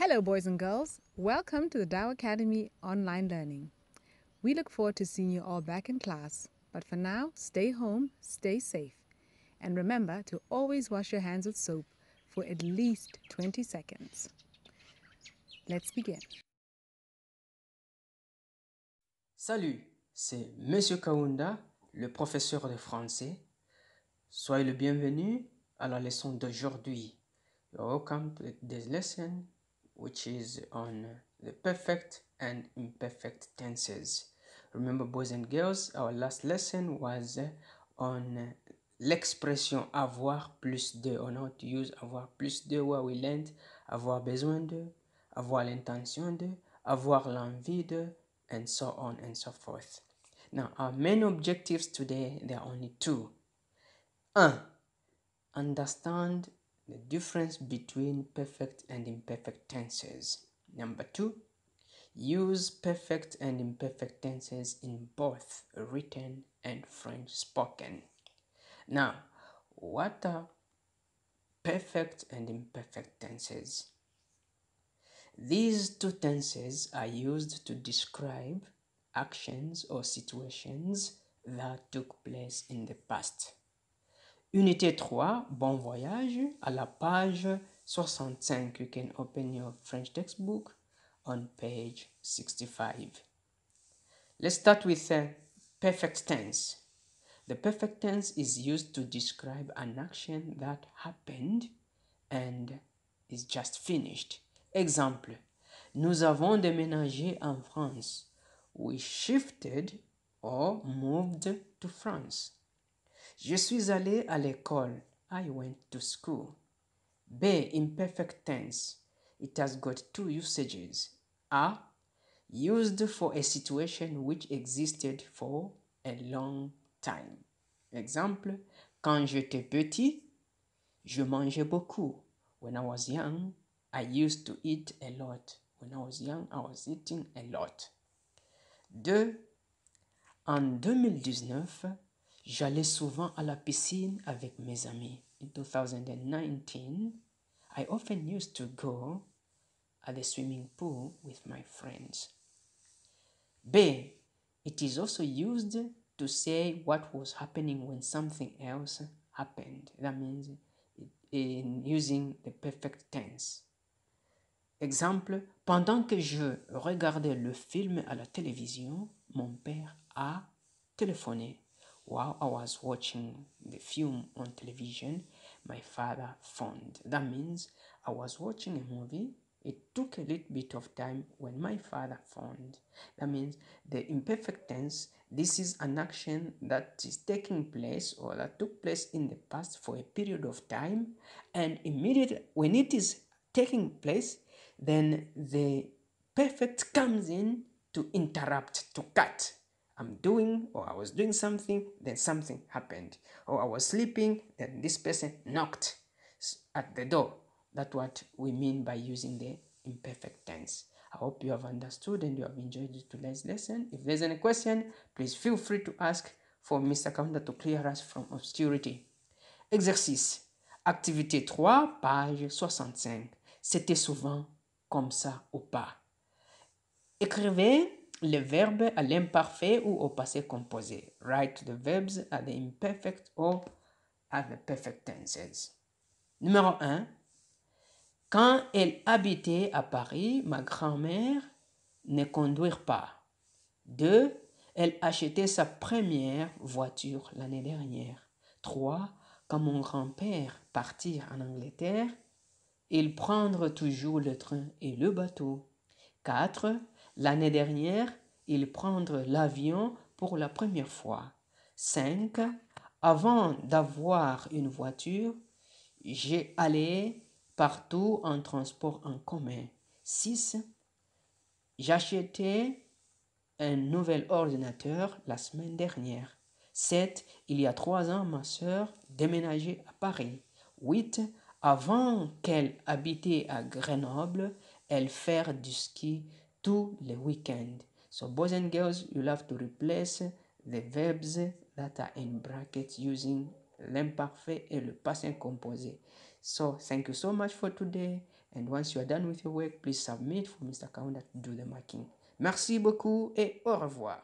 Hello, boys and girls. Welcome to the Dow Academy Online Learning. We look forward to seeing you all back in class. But for now, stay home, stay safe. And remember to always wash your hands with soap for at least 20 seconds. Let's begin. Salut, c'est Monsieur Kaunda, le professeur de français. Soyez le bienvenu à la leçon d'aujourd'hui. You're welcome to this lesson, which is on the perfect and imperfect tenses. Remember, boys and girls, our last lesson was on l'expression avoir plus de, on how to use avoir plus de, where we learned avoir besoin de, avoir l'intention de, avoir l'envie de, and so on and so forth. Now, our main objectives today, there are only two. 1. Understand the difference between perfect and imperfect tenses. Number 2. Use perfect and imperfect tenses in both written and French spoken. Now, what are perfect and imperfect tenses? These two tenses are used to describe actions or situations that took place in the past. Unité 3, bon voyage, à la page 65. You can open your French textbook on page 65. Let's start with perfect tense. The perfect tense is used to describe an action that happened and is just finished. Exemple, nous avons déménagé en France. We shifted or moved to France. Je suis allé à l'école. I went to school. B. Imperfect tense. It has got two usages. A. Used for a situation which existed for a long time. Exemple, quand j'étais petit, je mangeais beaucoup. When I was young, I used to eat a lot. When I was young, I was eating a lot. 2. En 2019, j'allais souvent à la piscine avec mes amis. In 2019, I often used to go at the swimming pool with my friends. B. It is also used to say what was happening when something else happened. That means in using the perfect tense. Exemple, pendant que je regardais le film à la télévision, mon père a téléphoné. While I was watching the film on television, my father phoned. That means I was watching a movie. It took a little bit of time when my father phoned. That means the imperfect tense, this is an action that is taking place or that took place in the past for a period of time, and immediately when it is taking place, then the perfect comes in to interrupt, to cut. I was doing something, then something happened. Or I was sleeping, then this person knocked at the door. That's what we mean by using the imperfect tense. I hope you have understood and you have enjoyed today's lesson. If there's any question, please feel free to ask for Mr. Kaunda to clear us from obscurity. Exercice. Activité 3, page 65. C'était souvent comme ça ou pas. Écrivez les verbes à l'imparfait ou au passé composé. Write the verbs at the imperfect or at the perfect tenses. Numéro 1. Quand elle habitait à Paris, ma grand-mère ne conduit pas. 2. Elle achetait sa première voiture l'année dernière. 3. Quand mon grand-père partit en Angleterre, il prendre toujours le train et le bateau. 4. L'année dernière, il prendre l'avion pour la première fois. 5. Avant d'avoir une voiture, j'ai allé partout en transport en commun. 6. J'achetais un nouvel ordinateur la semaine dernière. 7. Il y a 3 ans, ma sœur déménageait à Paris. 8. Avant qu'elle habitait à Grenoble, elle fait du ski tous les week-ends. So boys and girls, you'll have to replace the verbs that are in brackets using l'imparfait et le passé composé. So thank you so much for today. And once you are done with your work, please submit for Mr. Kaunda to do the marking. Merci beaucoup et au revoir.